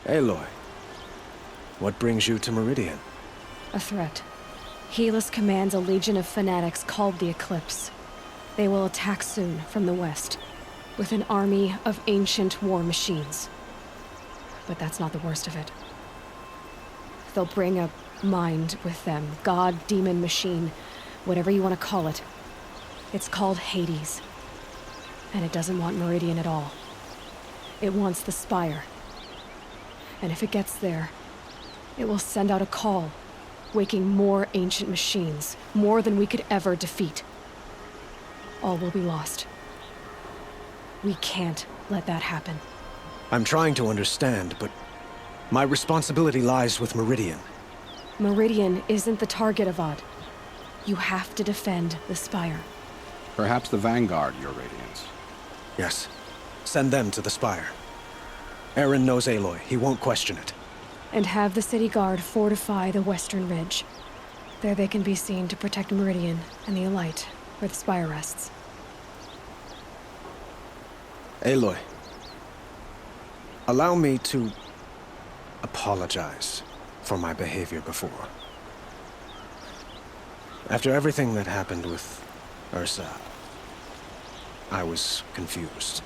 Aloy, what brings you to Meridian? A threat. Helis commands a legion of fanatics called the Eclipse. They will attack soon from the west, with an army of ancient war machines. But that's not the worst of it. They'll bring a mind with them, god, demon, machine, whatever you want to call it. It's called Hades. And it doesn't want Meridian at all. It wants the Spire. And if it gets there, it will send out a call, waking more ancient machines, more than we could ever defeat. All will be lost. We can't let that happen. I'm trying to understand, but my responsibility lies with Meridian. Meridian isn't the target, Avad. You have to defend the Spire. Perhaps the Vanguard, Your Radiance. Yes. Send them to the Spire. Eren knows Aloy. He won't question it. And have the City Guard fortify the Western Ridge. There they can be seen to protect Meridian and the Elite, where the Spire rests. Aloy, allow me to apologize for my behavior before. After everything that happened with Ursa, I was confused.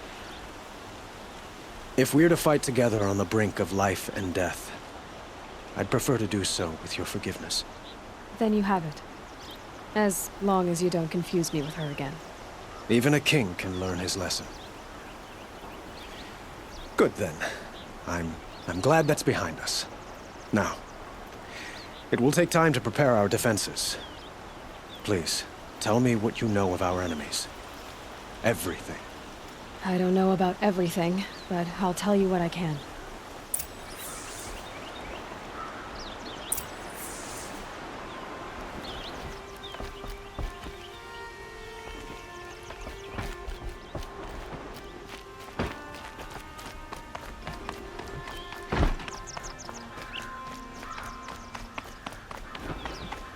If we're to fight together on the brink of life and death, I'd prefer to do so with your forgiveness. Then you have it. As long as you don't confuse me with her again. Even a king can learn his lesson. Good then. I'm glad that's behind us. Now, it will take time to prepare our defenses. Please, tell me what you know of our enemies. Everything. I don't know about everything, but I'll tell you what I can.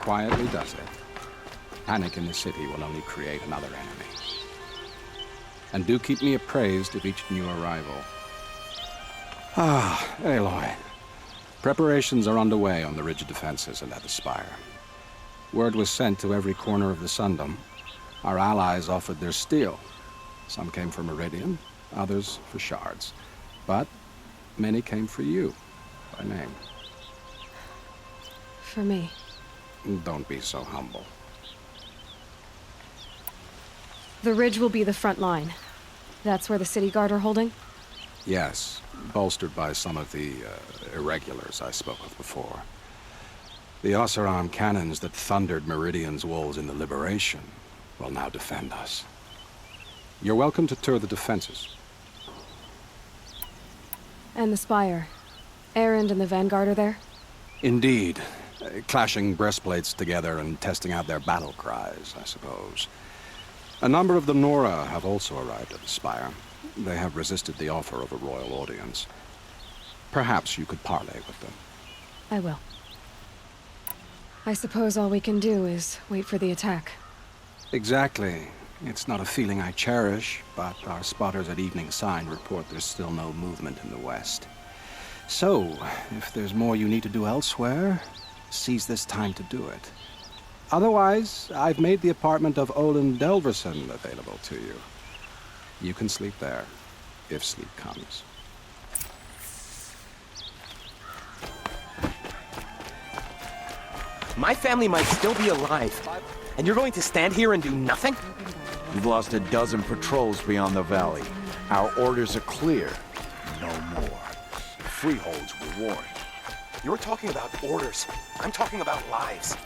Quietly does it. Panic in the city will only create another enemy. And do keep me appraised of each new arrival. Ah, Aloy. Preparations are underway on the ridge defenses and at the Spire. Word was sent to every corner of the Sundom. Our allies offered their steel. Some came for Meridian, others for shards. But many came for you, by name. For me. Don't be so humble. The ridge will be the front line. That's where the City Guard are holding? Yes, bolstered by some of the irregulars I spoke of before. The Oseram cannons that thundered Meridian's walls in the Liberation will now defend us. You're welcome to tour the defenses. And the Spire. Erend and the Vanguard are there? Indeed. Clashing breastplates together and testing out their battle cries, I suppose. A number of the Nora have also arrived at the Spire. They have resisted the offer of a royal audience. Perhaps you could parley with them. I will. I suppose all we can do is wait for the attack. Exactly. It's not a feeling I cherish, but our spotters at Evening Sign report there's still no movement in the west. So, if there's more you need to do elsewhere, seize this time to do it. Otherwise, I've made the apartment of Olin Delverson available to you. You can sleep there, if sleep comes. My family might still be alive, and you're going to stand here and do nothing? We've lost a dozen patrols beyond the valley. Our orders are clear. No more. The Freeholds were warned. You're talking about orders. I'm talking about lives.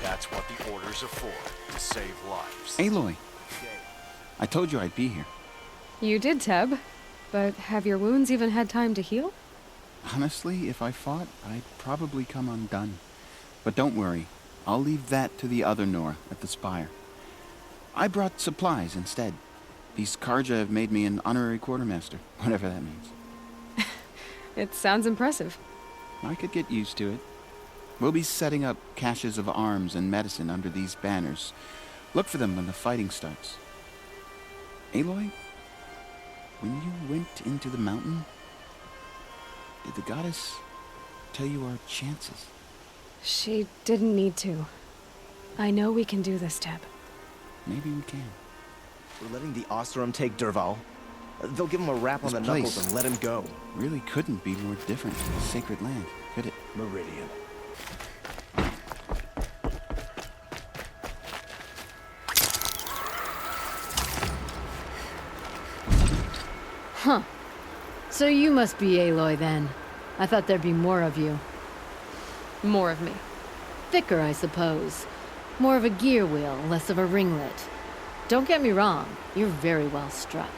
That's what the orders are for, to save lives. Aloy, I told you I'd be here. You did, Teb. But have your wounds even had time to heal? Honestly, if I fought, I'd probably come undone. But don't worry, I'll leave that to the other Nora at the Spire. I brought supplies instead. These Karja have made me an honorary quartermaster, whatever that means. It sounds impressive. I could get used to it. We'll be setting up caches of arms and medicine under these banners. Look for them when the fighting starts. Aloy, when you went into the mountain, Did the goddess tell you our chances? She didn't need to. I know we can do this, Teb. Maybe we can. We're letting the Oseram take Derval. They'll give him a rap on This the knuckles place- and let him go. Really couldn't be more different from the sacred land, could it? Meridian. Huh. So you must be Aloy then. I thought there'd be more of you. More of me. Thicker, I suppose. More of a gear wheel, less of a ringlet. Don't get me wrong, you're very well struck.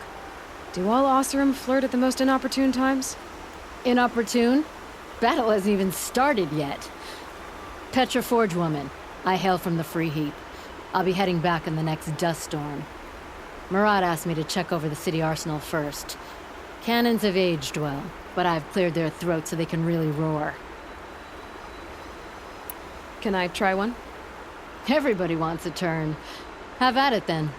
Do all Oseram flirt at the most inopportune times? Inopportune? Battle hasn't even started yet. Petra Forge woman. I hail from the Free Heap. I'll be heading back in the next dust storm. Marat asked me to check over the city arsenal first. Cannons have aged well, but I've cleared their throats so they can really roar. Can I try one? Everybody wants a turn. Have at it then.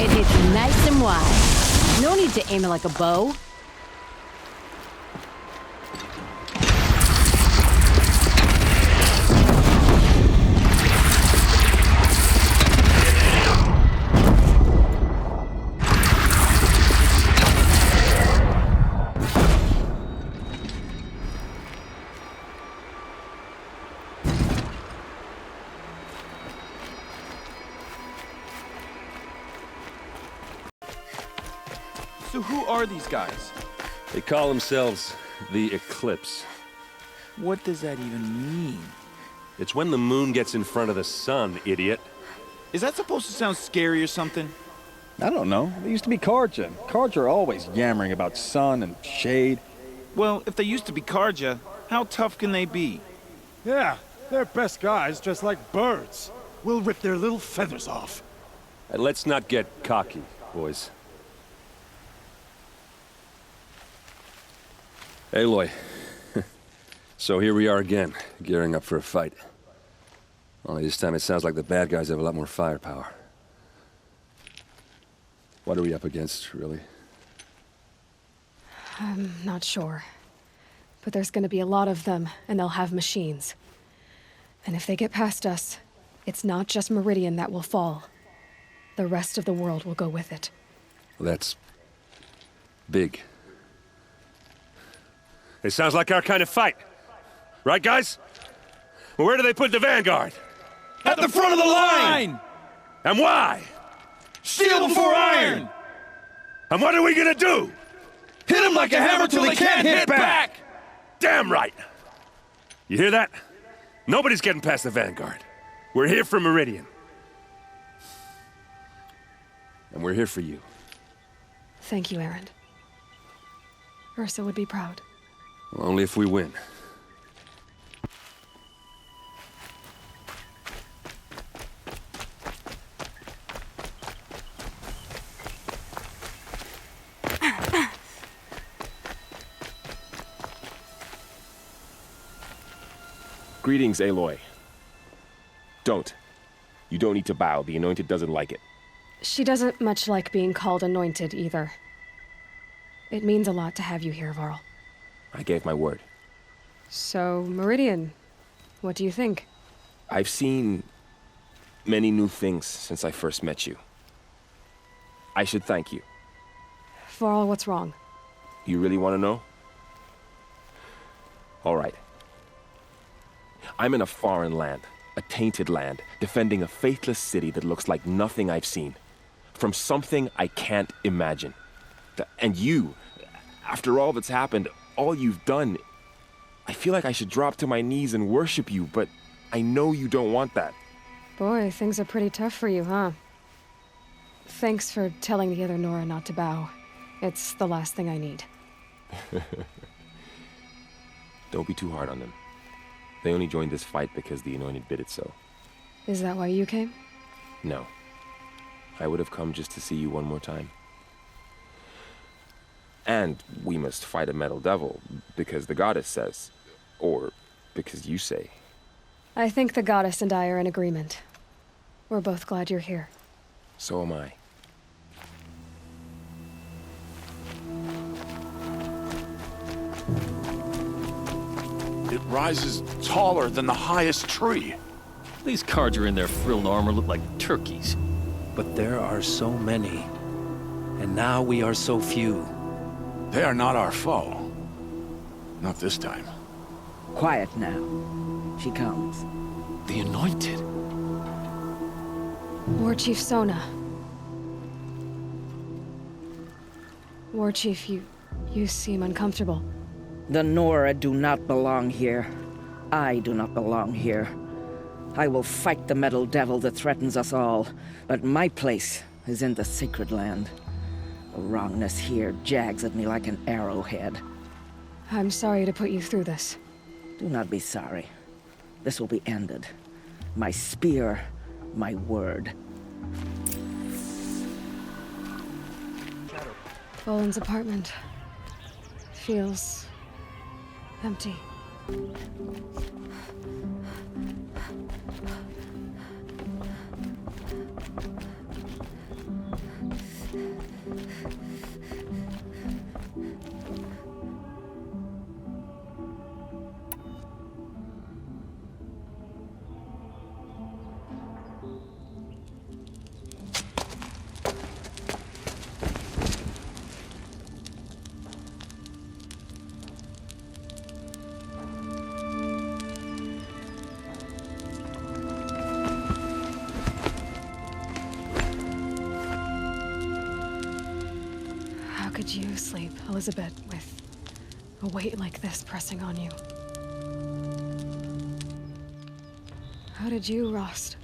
It hits nice and wide. No need to aim it like a bow. So who are these guys? They call themselves the Eclipse. What does that even mean? It's when the moon gets in front of the sun, idiot. Is that supposed to sound scary or something? I don't know. They used to be Karja. Karja are always yammering about sun and shade. Well, if they used to be Karja, how tough can they be? Yeah, they're best guys just like birds. We'll rip their little feathers off. And let's not get cocky, boys. Aloy. So here we are again, gearing up for a fight. Only this time it sounds like the bad guys have a lot more firepower. What are we up against, really? I'm not sure. But there's gonna be a lot of them, and they'll have machines. And if they get past us, it's not just Meridian that will fall. The rest of the world will go with it. Well, that's big. It sounds like our kind of fight. Right, guys? Well, where do they put the Vanguard? At the front of the line! And why? Steel before iron! And what are we gonna do? Hit them like a hammer till they can't hit back! Damn right! You hear that? Nobody's getting past the Vanguard. We're here for Meridian. And we're here for you. Thank you, Erend. Ursa would be proud. Well, only if we win. Greetings, Aloy. Don't. You don't need to bow. The Anointed doesn't like it. She doesn't much like being called anointed, either. It means a lot to have you here, Varl. I gave my word. So, Meridian, what do you think? I've seen many new things since I first met you. I should thank you. Varl, what's wrong? You really want to know? All right. I'm in a foreign land, a tainted land, defending a faithless city that looks like nothing I've seen. From something I can't imagine. And you, after all that's happened, all you've done, I feel like I should drop to my knees and worship you, but I know you don't want that. Boy, things are pretty tough for you, huh? Thanks for telling the other Nora not to bow. It's the last thing I need. Don't be too hard on them. They only joined this fight because the Anointed bid it so. Is that why you came? No. I would have come just to see you one more time. And we must fight a metal devil, because the goddess says. Or because you say. I think the goddess and I are in agreement. We're both glad you're here. So am I. It rises taller than the highest tree. These Carja in their frilled armor look like turkeys. But there are so many. And now we are so few. They are not our foe. Not this time. Quiet now. She comes. The Anointed. War Chief Sona. War Chief, you seem uncomfortable. The Nora do not belong here. I do not belong here. I will fight the metal devil that threatens us all, but my place is in the sacred land. The wrongness here jags at me like an arrowhead. I'm sorry to put you through this. Do not be sorry. This will be ended. My spear, my word. Boland's apartment feels empty. How could you sleep, Elizabeth, with a weight like this pressing on you? How did you, Rost,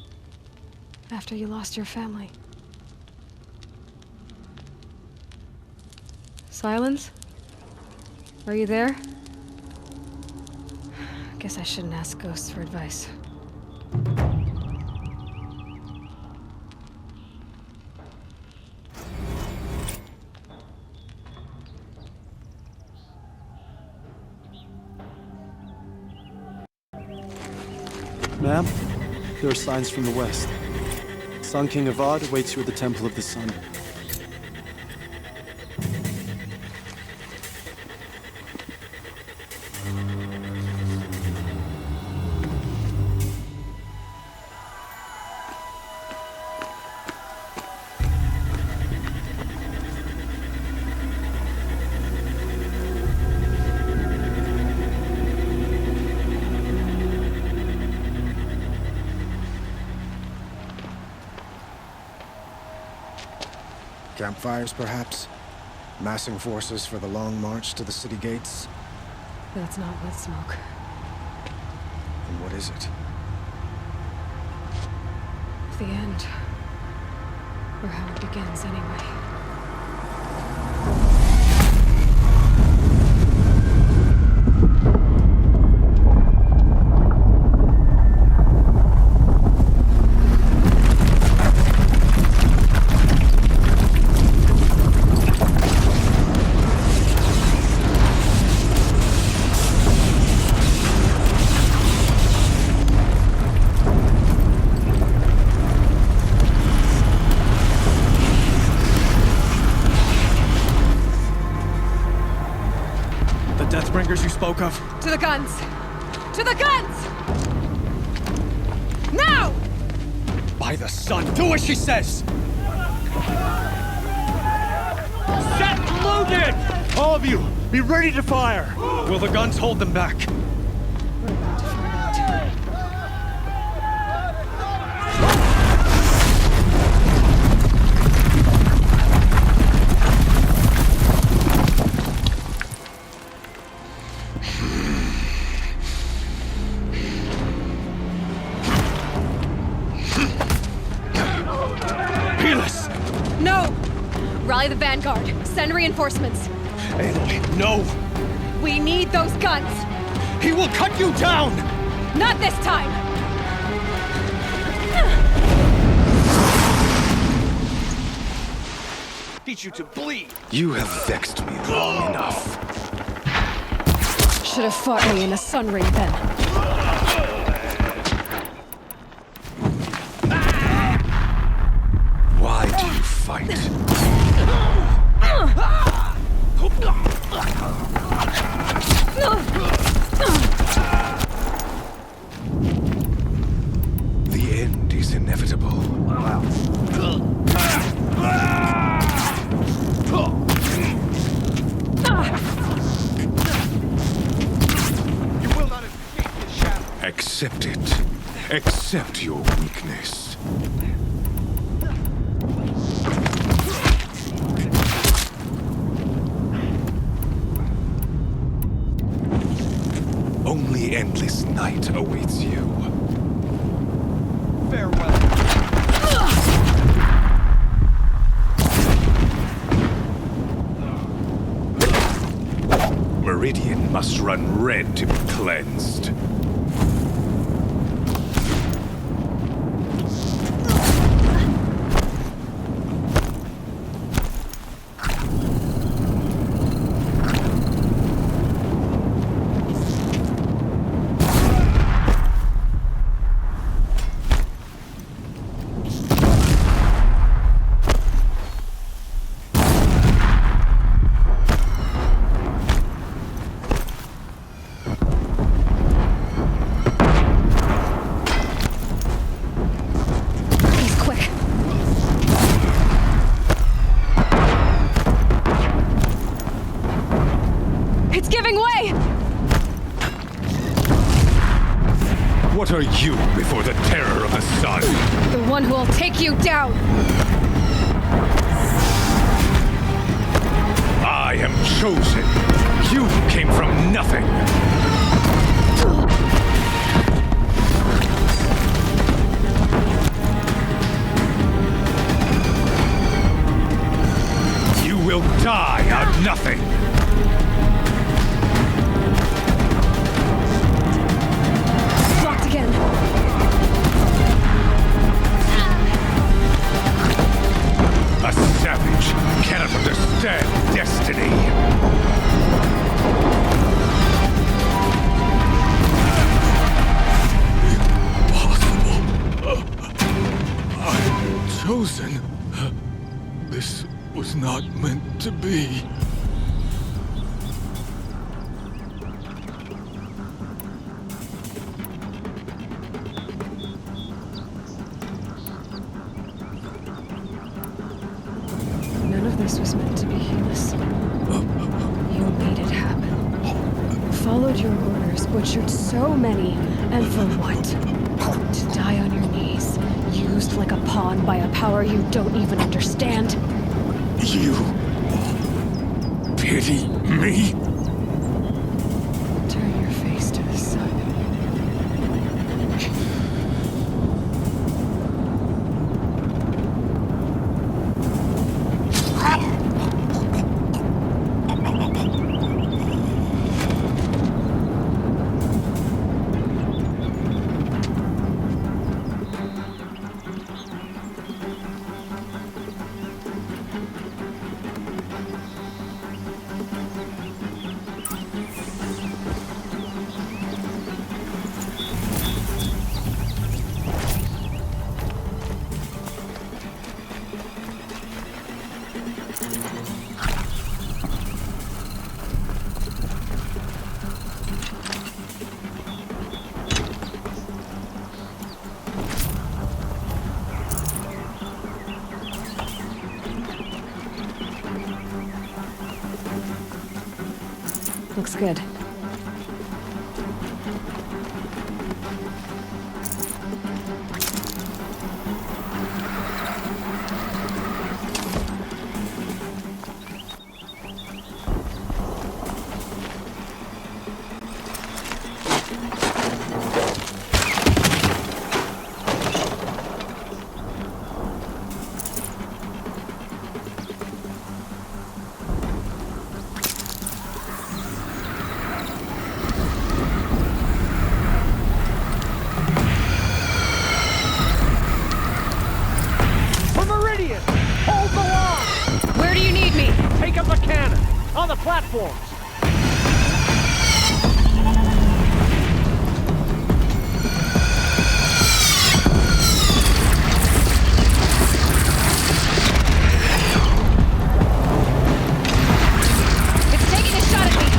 after you lost your family? Silence? Are you there? Guess I shouldn't ask ghosts for advice. Ma'am, there are signs from the west. Sun King Avad awaits you at the Temple of the Sun. Campfires, perhaps? Massing forces for the long march to the city gates? That's not with smoke. And what is it? The end. Or how it begins, anyway. Deathbringers you spoke of? To the guns! To the guns! Now! By the sun, do as she says! Set loaded! All of you, be ready to fire! Will the guns hold them back? No! Rally the Vanguard. Send reinforcements. Aloy, no! We need those guns! He will cut you down! Not this time! teach you to bleed. You have vexed me long enough. Should have fought me in the sun ring then. Why do you fight? The end is inevitable. Accept it. Accept your weakness. Only endless night awaits you. Farewell. Meridian must run red to be cleansed. What are you before the terror of the sun? The one who will take you down! I am chosen. You came from nothing. You will die out nothing. A savage cannot understand destiny. Impossible. I'm chosen. This was not meant to be. This was meant to be Helis. You made it happen. Followed your orders, butchered so many, and for what? To die on your knees, used like a pawn by a power you don't even understand. You pity me? Turn your face to the sun. Looks good. On the platforms! It's taking a shot at me!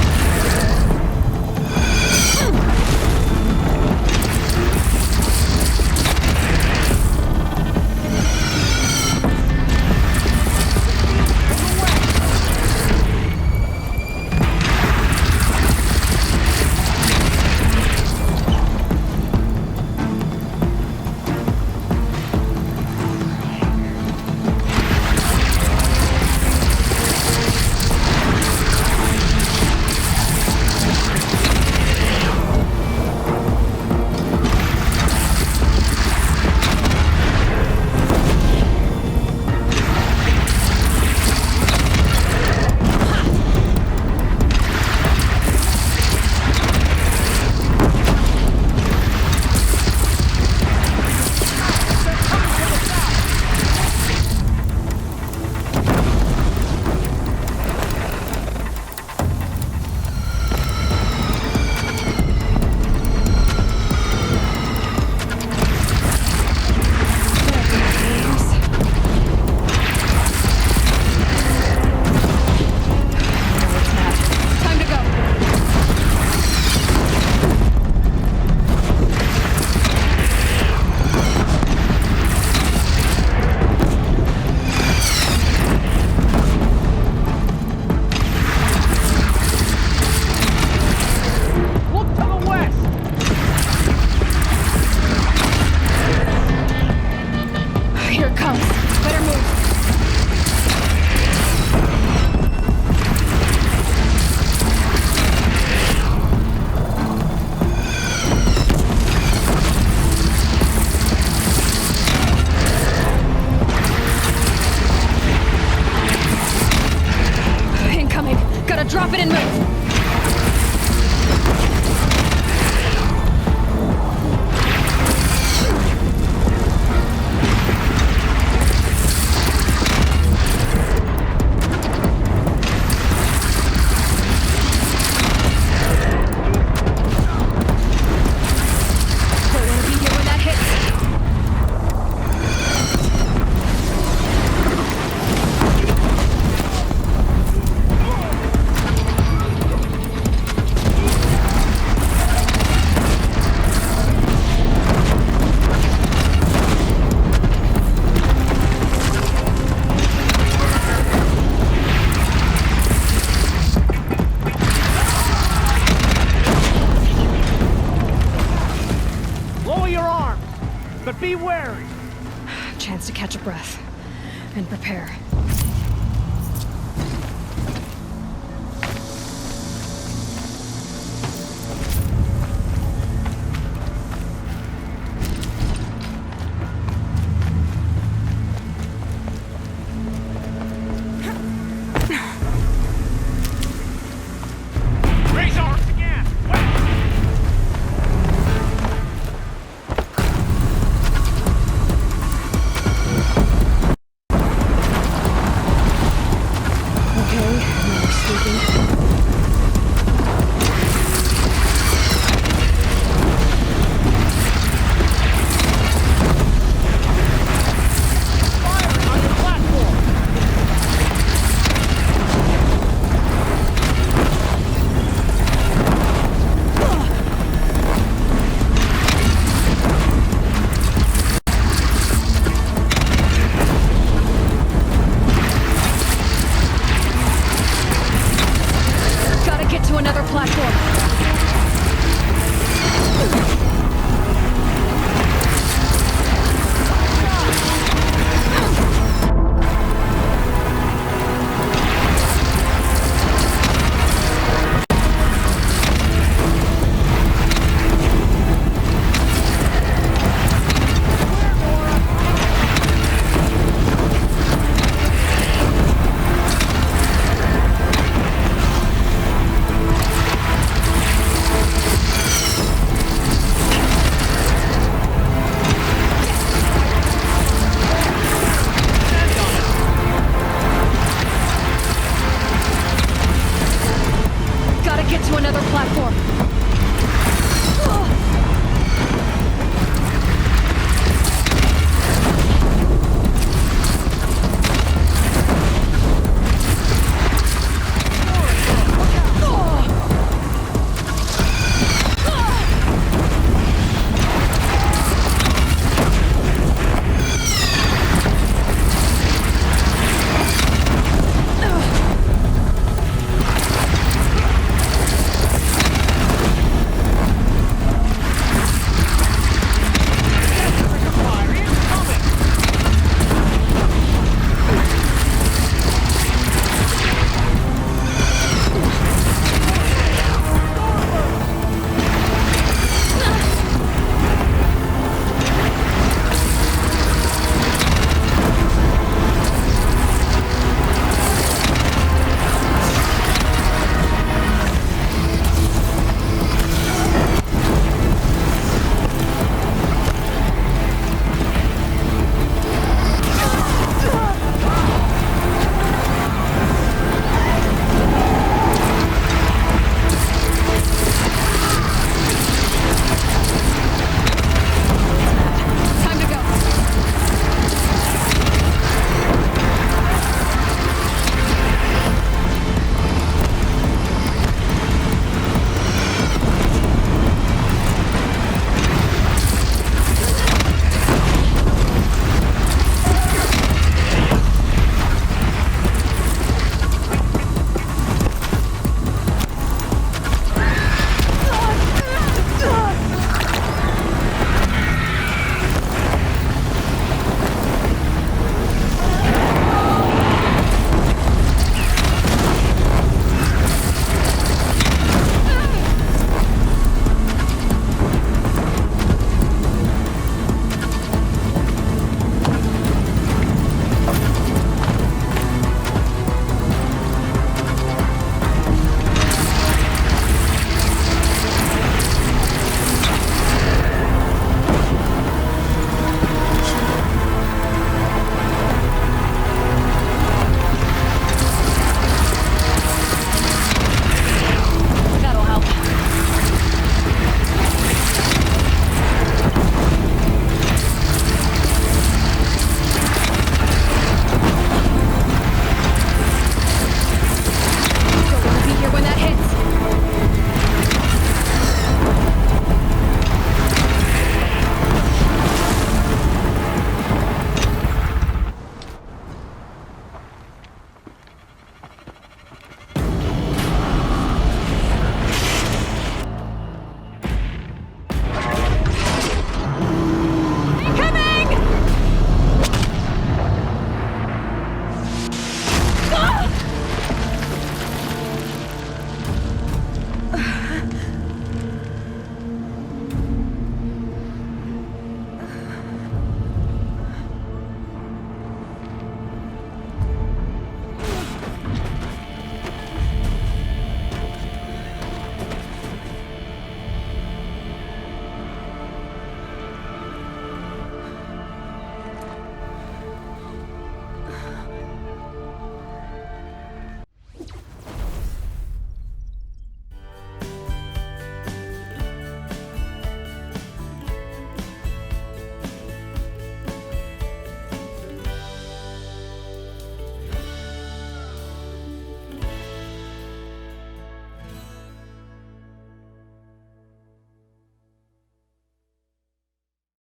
Drop it and move! But be wary! Chance to catch a breath and prepare.